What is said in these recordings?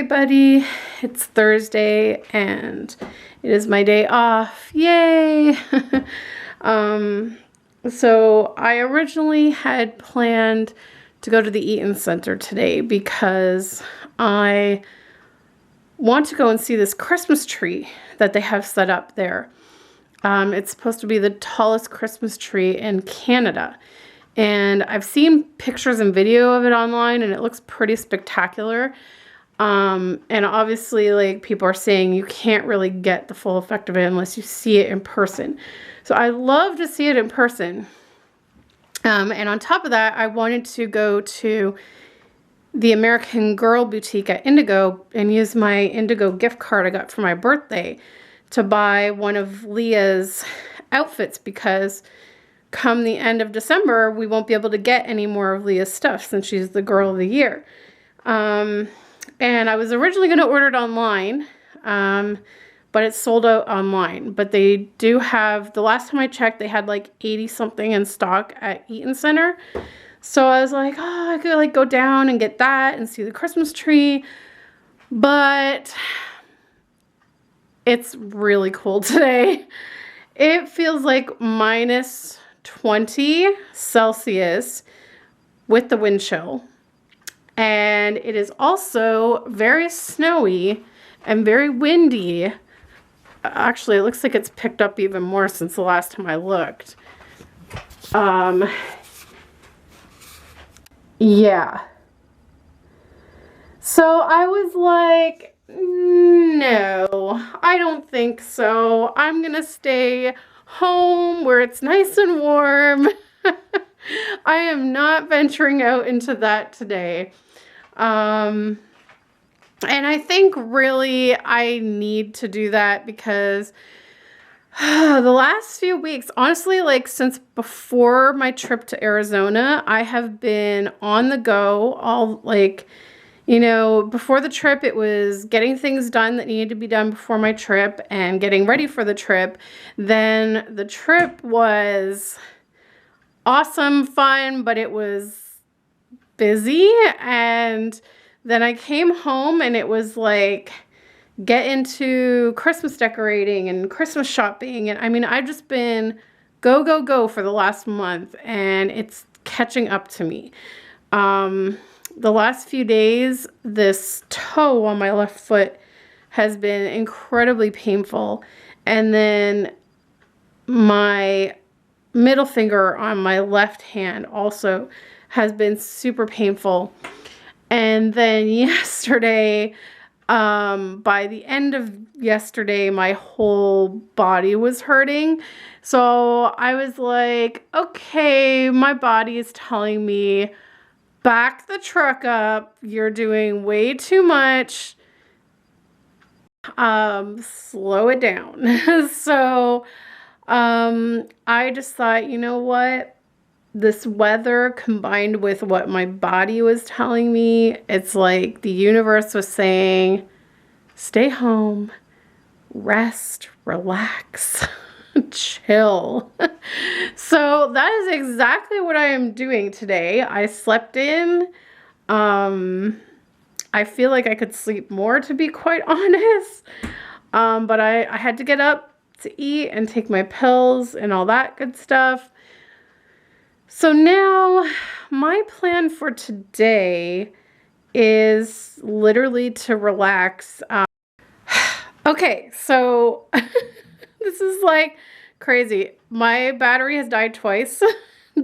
everybody, it's Thursday and it is my day off. Yay! So I originally had planned to go to the Eaton Center today because I want to go and see this Christmas tree that they have set up there. It's supposed to be the tallest Christmas tree in Canada. And I've seen pictures and video of it online and it looks pretty spectacular. And obviously, like, people are saying you can't really get the full effect of it unless you see it in person. So I love to see it in person. And on top of that, I wanted to go to the American Girl boutique at Indigo and use my Indigo gift card I got for my birthday to buy one of Leah's outfits, because come the end of December, we won't be able to get any more of Leah's stuff since she's the girl of the year. And I was originally going to order it online, but it's sold out online. But they do have, the last time I checked, they had like 80 something in stock at Eaton Center. So I was like, oh, I could like go down and get that and see the Christmas tree. But it's really cold today. It feels like minus 20 Celsius with the wind chill. And it is also very snowy and very windy. Actually, it looks like it's picked up even more since the last time I looked. Yeah. So I was like, no, I don't think so. I'm gonna stay home where it's nice and warm. I am not venturing out into that today. And I think really I need to do that because the last few weeks, honestly, like since before my trip to Arizona, I have been on the go all like, you know, before the trip, it was getting things done that needed to be done before my trip and getting ready for the trip. Then the trip was awesome, fun, but it was busy. And then I came home and it was like, get into Christmas decorating and Christmas shopping. And I mean, I've just been go, go, go for the last month and it's catching up to me. The last few days, this toe on my left foot has been incredibly painful. And then my middle finger on my left hand also has been super painful. And then yesterday, by the end of yesterday, my whole body was hurting. So I was like, okay, my body is telling me, back the truck up. You're doing way too much. Slow it down. So, I just thought, you know what? This weather combined with what my body was telling me, it's like the universe was saying, stay home, rest, relax, chill. So that is exactly what I am doing today. I slept in. I feel like I could sleep more, to be quite honest. But I had to get up to eat and take my pills and all that good stuff. So now my plan for today is literally to relax. Okay, so this is like crazy. My battery has died twice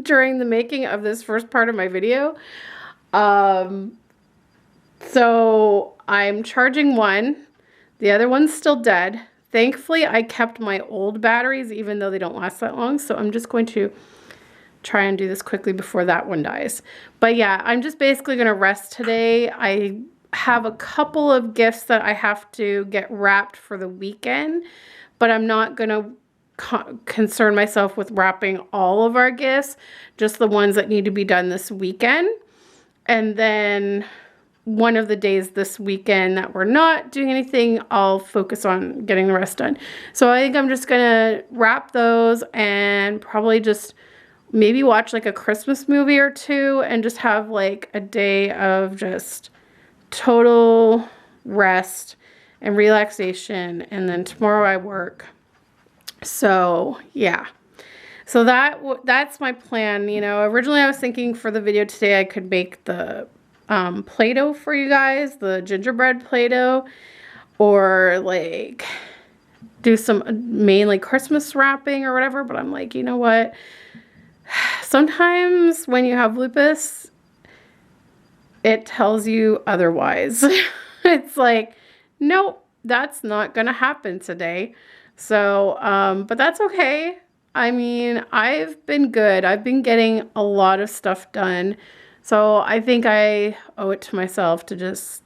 during the making of this first part of my video. So I'm charging one. The other one's still dead. Thankfully, I kept my old batteries even though they don't last that long. So I'm just going to try and do this quickly before that one dies. But yeah, I'm just basically going to rest today. I have a couple of gifts that I have to get wrapped for the weekend, but I'm not going to concern myself with wrapping all of our gifts, just the ones that need to be done this weekend. And then one of the days this weekend that we're not doing anything, I'll focus on getting the rest done. So I think I'm just going to wrap those and probably just maybe watch like a Christmas movie or two and just have like a day of just total rest and relaxation, and then tomorrow I work. So yeah, so that's my plan. You know, originally I was thinking for the video today I could make the Play-Doh for you guys, the gingerbread Play-Doh, or like do some mainly Christmas wrapping or whatever, but I'm like, you know what, sometimes when you have lupus it tells you otherwise. It's like, nope, that's not gonna happen today. So but that's okay. I mean, I've been good. I've been getting a lot of stuff done, so I think I owe it to myself to just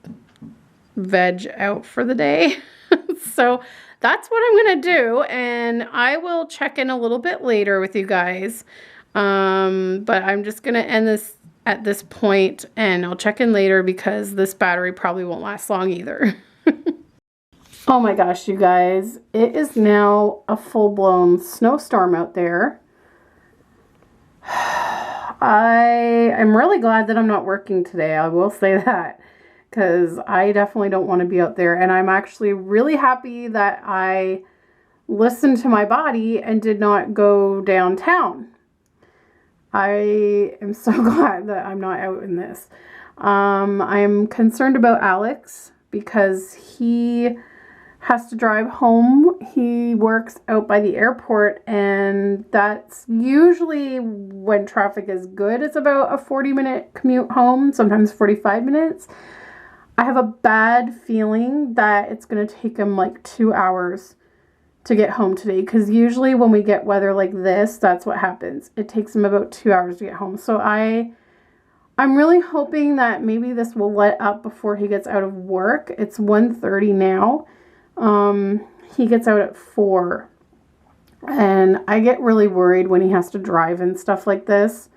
veg out for the day. So that's what I'm gonna do, and I will check in a little bit later with you guys. But I'm just gonna end this at this point, and I'll check in later because this battery probably won't last long either. Oh my gosh, you guys, it is now a full-blown snowstorm out there. I am really glad that I'm not working today, I will say that, because I definitely don't want to be out there, and I'm actually really happy that I listened to my body and did not go downtown. I am so glad that I'm not out in this. I'm concerned about Alex because he has to drive home. He works out by the airport, and that's usually when traffic is good. It's about a 40-minute commute home, sometimes 45 minutes. I have a bad feeling that it's going to take him like 2 hours to get home today, because usually when we get weather like this, that's what happens. It takes him about 2 hours to get home. So I'm really hoping that maybe this will let up before he gets out of work. It's 1:30 now. He gets out at 4, and I get really worried when he has to drive and stuff like this.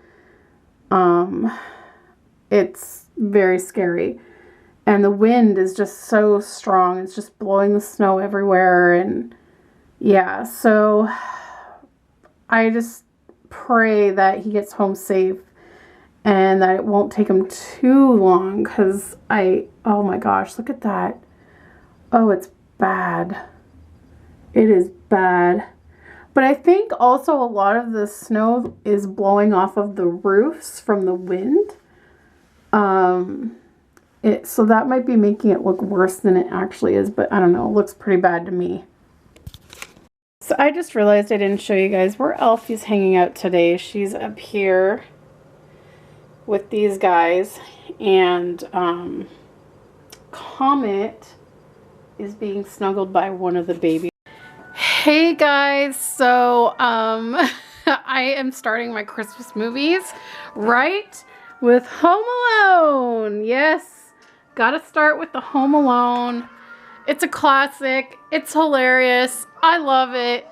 It's very scary, and the wind is just so strong. It's just blowing the snow everywhere, and yeah, so I just pray that he gets home safe and that it won't take him too long, because oh my gosh, look at that. Oh, it's bad. It is bad. But I think also a lot of the snow is blowing off of the roofs from the wind. So that might be making it look worse than it actually is, but I don't know. It looks pretty bad to me. So I just realized I didn't show you guys where Elfie's hanging out today. She's up here with these guys, and Comet is being snuggled by one of the babies. Hey guys, so I am starting my Christmas movies, right? With Home Alone. Yes, gotta start with the Home Alone. It's a classic. It's hilarious. I love it.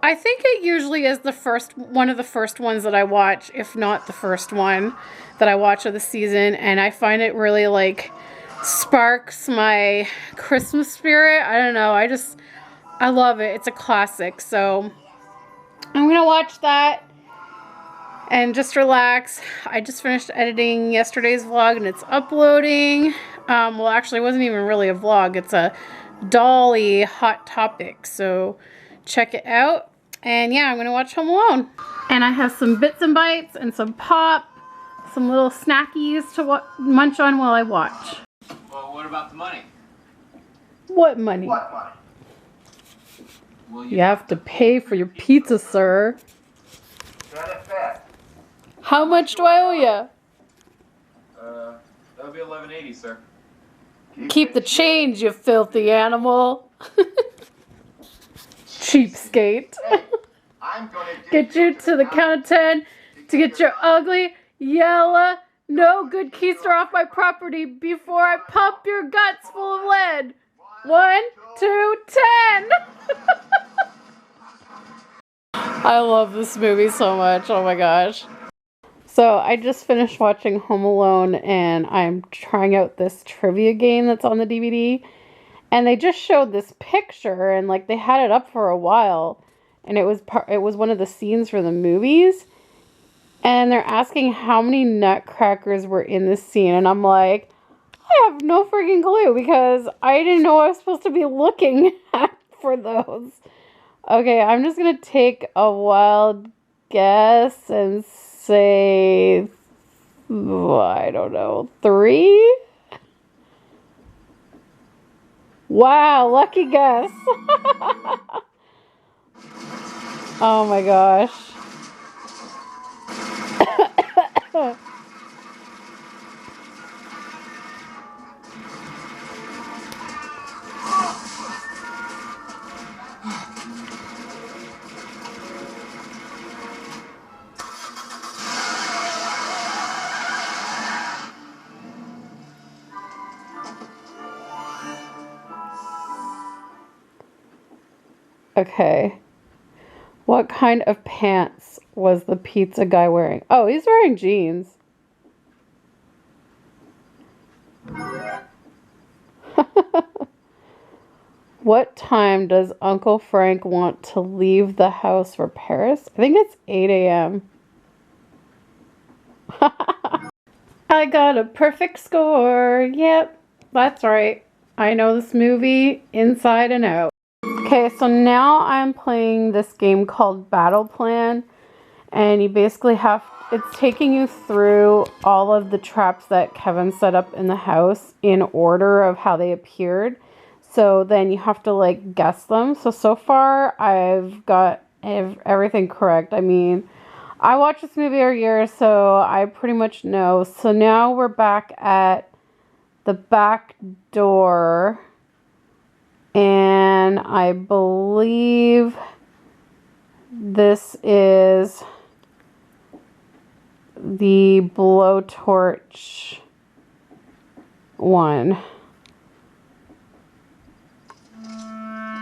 I think it usually is one of the first ones that I watch, if not the first one that I watch of the season. And I find it really like sparks my Christmas spirit. I don't know. I love it. It's a classic. So I'm going to watch that and just relax. I just finished editing yesterday's vlog, and it's uploading. Well, actually, it wasn't even really a vlog. It's a Dolly Hot Topic. So check it out. And yeah, I'm going to watch Home Alone. And I have some bits and bites and some pop, some little snackies to munch on while I watch. Well, what about the money? What money? What money? Well, you have to pay for your pizza, sir. How much do I owe you? That'll be $11.80, sir. Keep the change, you filthy animal. Cheapskate. Get you to the count of 10 to get your ugly, yellow, no good keister off my property before I pump your guts full of lead. 1, 2, 10. I love this movie so much. Oh my gosh. So I just finished watching Home Alone, and I'm trying out this trivia game that's on the DVD. And they just showed this picture, and like they had it up for a while, and it was one of the scenes from the movies. And they're asking how many nutcrackers were in this scene, and I'm like, I have no freaking clue because I didn't know I was supposed to be looking for those. Okay, I'm just gonna take a wild guess and say, I don't know, 3? Wow, lucky guess. Oh my gosh. Okay. What kind of pants was the pizza guy wearing? Oh, he's wearing jeans. What time does Uncle Frank want to leave the house for Paris? I think it's 8 a.m. I got a perfect score. Yep, that's right. I know this movie inside and out. Okay, so now I'm playing this game called Battle Plan, and you basically have, it's taking you through all of the traps that Kevin set up in the house in order of how they appeared. So then you have to like guess them. So far I've got everything correct. I mean, I watch this movie every year, so I pretty much know. So now we're back at the back door, and I believe this is the blowtorch one.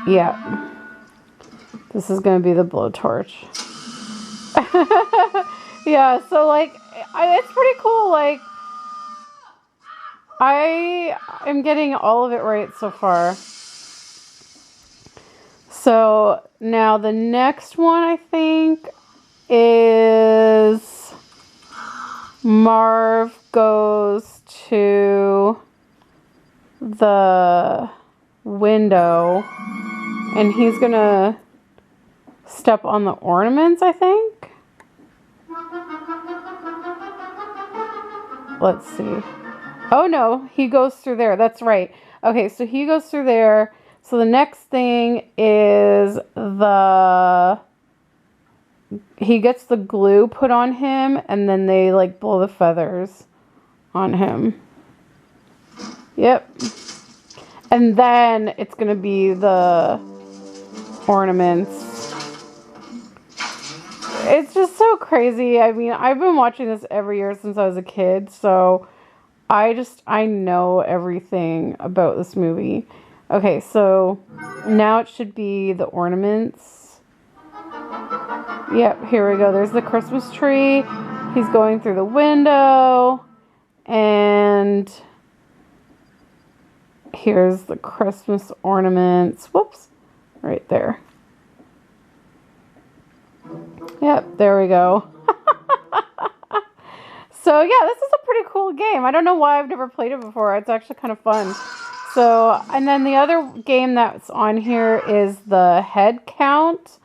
Yeah. This is going to be the blowtorch. Yeah, so like, it's pretty cool. Like, I am getting all of it right so far. So now the next one I think is Marv goes to the window and he's gonna step on the ornaments, I think. Let's see. Oh no, he goes through there. That's right. Okay, so he goes through there. So the next thing is he gets the glue put on him and then they like blow the feathers on him. Yep. And then it's going to be the ornaments. It's just so crazy. I mean, I've been watching this every year since I was a kid, so I know everything about this movie. Okay, so now it should be the ornaments. Yep, here we go. There's the Christmas tree. He's going through the window. And here's the Christmas ornaments. Whoops. Right there. Yep, there we go. So yeah, this is a pretty cool game. I don't know why I've never played it before. It's actually kind of fun. So, and then the other game that's on here is the head count.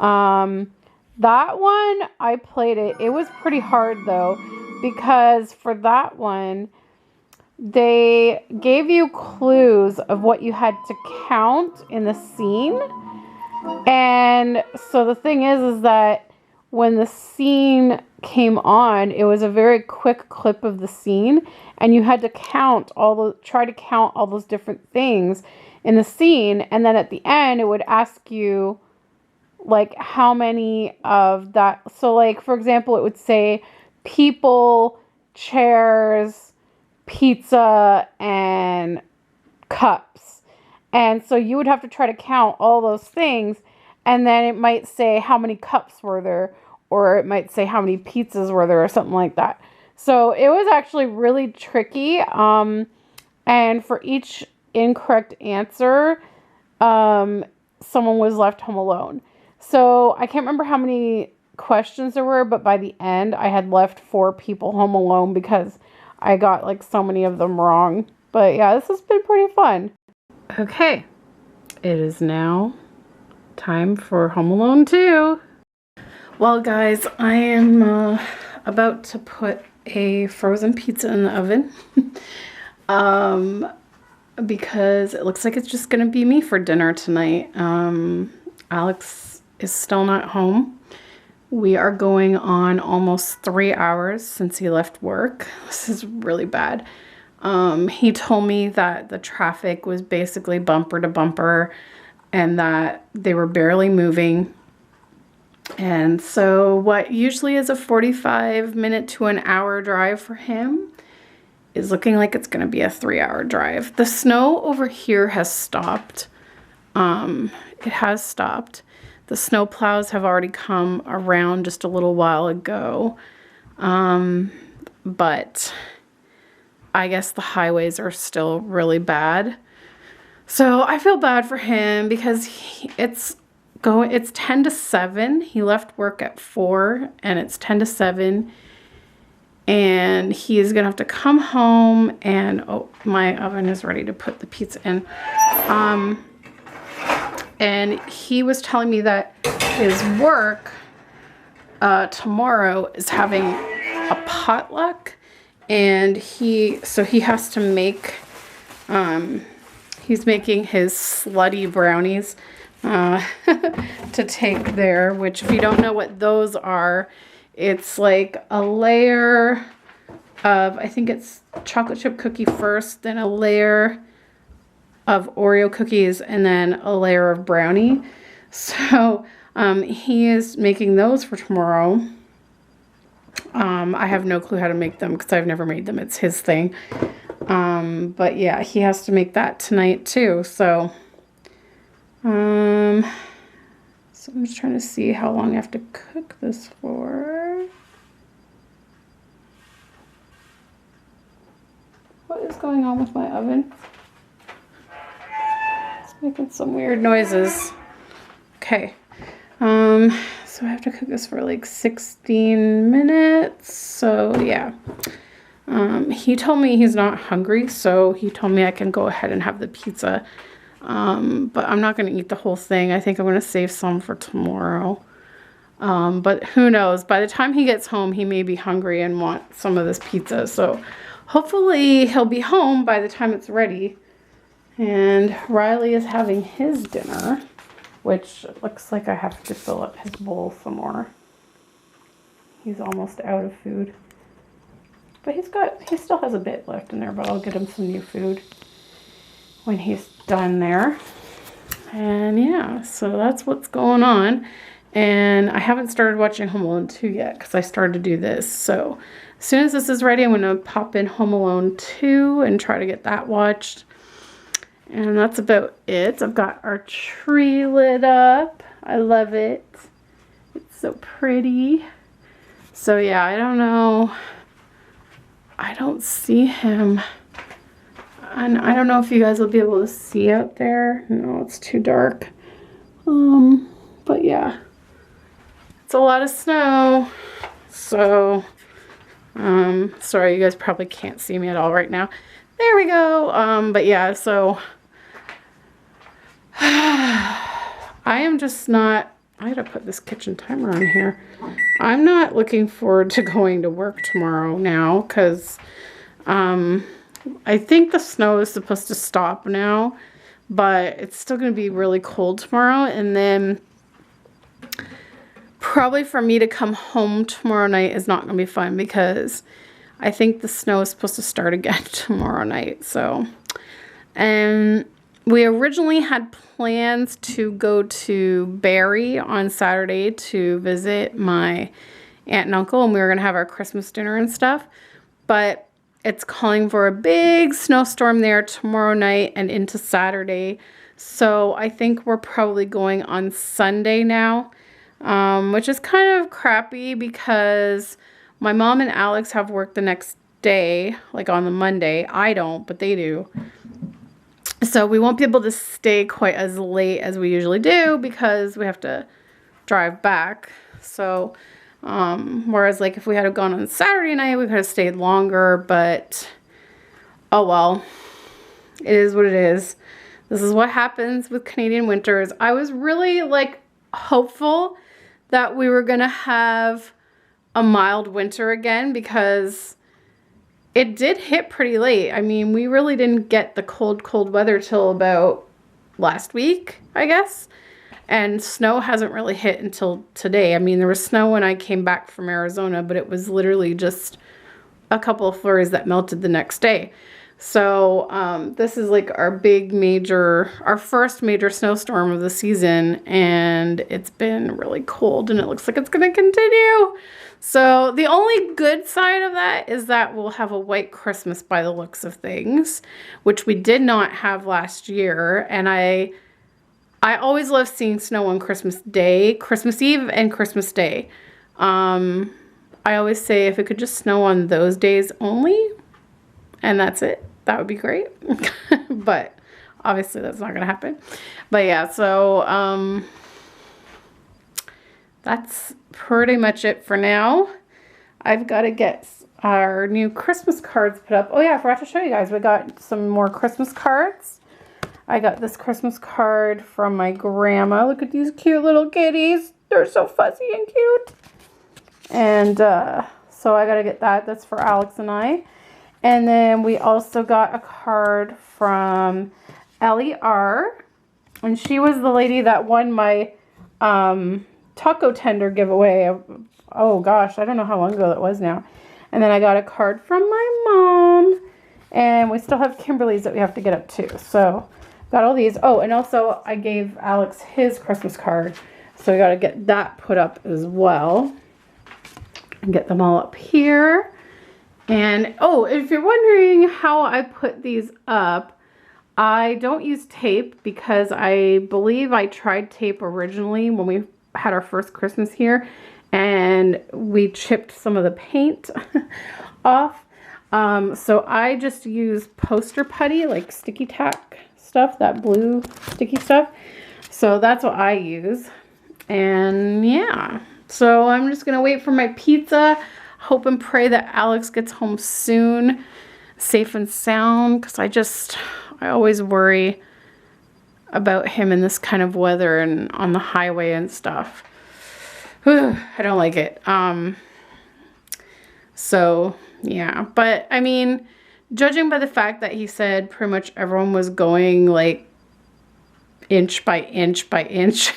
That one, I played it. It was pretty hard though, because for that one, they gave you clues of what you had to count in the scene. And so the thing is that when the scene came on, it was a very quick clip of the scene, and you had to try to count all those different things in the scene, and then at the end it would ask you like how many of that. So like, for example, it would say people, chairs, pizza, and cups. And so you would have to try to count all those things, and then it might say how many cups were there, or it might say how many pizzas were there, or something like that. So it was actually really tricky. And for each incorrect answer, someone was left home alone. So I can't remember how many questions there were, but by the end I had left 4 people home alone because I got like so many of them wrong. But yeah, this has been pretty fun. Okay, it is now time for Home Alone 2. Well guys, I am about to put a frozen pizza in the oven. Because it looks like it's just gonna be me for dinner tonight. Alex is still not home. We are going on almost 3 hours since he left work. This is really bad. He told me that the traffic was basically bumper to bumper and that they were barely moving. And so what usually is a 45-minute to an hour drive for him is looking like it's going to be a 3-hour drive. The snow over here has stopped. It has stopped. The snow plows have already come around just a little while ago. But I guess the highways are still really bad. So I feel bad for him because it's 10 to 7. He left work at 4 and it's 10 to 7. And he is going to have to come home and, oh, my oven is ready to put the pizza in. And he was telling me that his work tomorrow is having a potluck. And so he has to make, he's making his slutty brownies to take there, which if you don't know what those are, it's like a layer of, I think it's chocolate chip cookie first, then a layer of Oreo cookies, and then a layer of brownie. So he is making those for tomorrow. I have no clue how to make them because I've never made them. It's his thing. But yeah, he has to make that tonight too. So, I'm just trying to see how long I have to cook this for. What is going on with my oven? It's making some weird noises. Okay. So I have to cook this for like 16 minutes. So yeah. He told me he's not hungry, so he told me I can go ahead and have the pizza. But I'm not going to eat the whole thing. I think I'm going to save some for tomorrow. But who knows? By the time he gets home, he may be hungry and want some of this pizza. So hopefully he'll be home by the time it's ready. And Riley is having his dinner, which looks like I have to fill up his bowl some more. He's almost out of food. But he still has a bit left in there, but I'll get him some new food when he's done there. And yeah, so that's what's going on. And I haven't started watching Home Alone 2 yet because I started to do this. So as soon as this is ready, I'm going to pop in Home Alone 2 and try to get that watched. And that's about it. I've got our tree lit up. I love it. It's so pretty. So yeah, I don't know. I don't see him. And I don't know if you guys will be able to see out there. No, it's too dark. But yeah. It's a lot of snow. So, sorry, you guys probably can't see me at all right now. There we go. But yeah, so I am just not, I gotta put this kitchen timer on here. I'm not looking forward to going to work tomorrow now because I think the snow is supposed to stop now, but it's still going to be really cold tomorrow. And then probably for me to come home tomorrow night is not going to be fun because I think the snow is supposed to start again tomorrow night. So, and we originally had plans to go to Barrie on Saturday to visit my aunt and uncle, and we were going to have our Christmas dinner and stuff. But it's calling for a big snowstorm there tomorrow night and into Saturday. So I think we're probably going on Sunday now, which is kind of crappy because my mom and Alex have work the next day, like on the Monday. I don't, but they do. So we won't be able to stay quite as late as we usually do because we have to drive back. So Whereas like if we had gone on Saturday night, we could have stayed longer, but oh well, it is what it is. This is what happens with Canadian winters. I was really like hopeful that we were gonna have a mild winter again because it did hit pretty late. I mean, we really didn't get the cold weather till about last week, I guess. And snow hasn't really hit until today. I mean, there was snow when I came back from Arizona, but it was literally just a couple of flurries that melted the next day. So this is like our first major snowstorm of the season, and it's been really cold and it looks like it's gonna continue. So the only good side of that is that we'll have a white Christmas by the looks of things, which we did not have last year. And I always love seeing snow on Christmas Day, Christmas Eve and Christmas Day. I always say if it could just snow on those days only, and that's it, that would be great. But obviously that's not gonna happen. But yeah, so that's pretty much it for now. I've got to get our new Christmas cards put up. Oh yeah, I forgot to show you guys. We got some more Christmas cards. I got this Christmas card from my grandma. Look at these cute little kitties. They're so fuzzy and cute. And so I got to get that. That's for Alex and I. And then we also got a card from Ellie R. And she was the lady that won my taco tender giveaway. Oh gosh, I don't know how long ago that was now. And then I got a card from my mom. And we still have Kimberly's that we have to get up too. So got all these. Oh, and also I gave Alex his Christmas card. So we got to get that put up as well. And get them all up here. And oh, if you're wondering how I put these up, I don't use tape because I believe I tried tape originally when we had our first Christmas here, and we chipped some of the paint off. So I just use poster putty, like sticky tack stuff, that blue sticky stuff. So that's what I use. And yeah, so I'm just gonna wait for my pizza. Hope and pray that Alex gets home soon, safe and sound, because I always worry about him in this kind of weather and on the highway and stuff. Whew, I don't like it. So yeah, but I mean, judging by the fact that he said pretty much everyone was going like inch by inch by inch,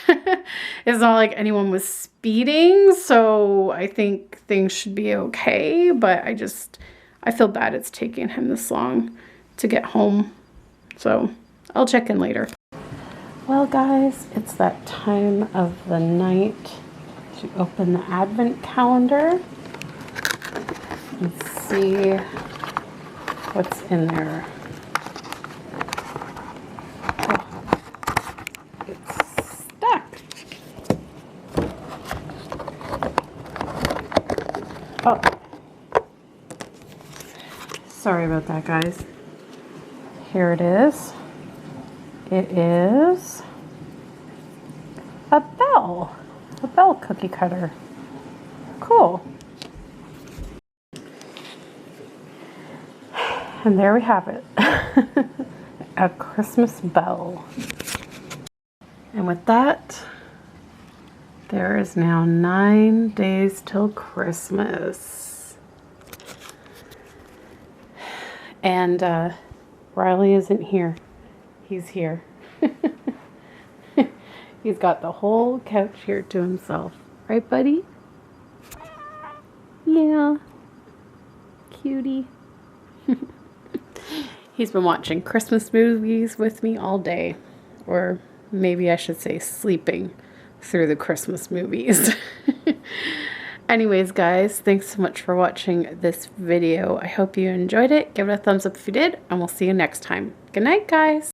it's not like anyone was speeding, so I think things should be okay. But I feel bad it's taking him this long to get home, so I'll check in later. Well guys, it's that time of the night to open the advent calendar and see what's in there. Oh, sorry about that, guys. Here it is. It is a bell cookie cutter. Cool. And there we have it. A Christmas bell. And with that, there is now 9 days till Christmas. And Riley isn't here. He's here. He's got the whole couch here to himself. Right, buddy? Yeah. Cutie. He's been watching Christmas movies with me all day. Or maybe I should say sleeping through the Christmas movies. Anyways, guys, thanks so much for watching this video. I hope you enjoyed it. Give it a thumbs up if you did, and we'll see you next time. Good night, guys.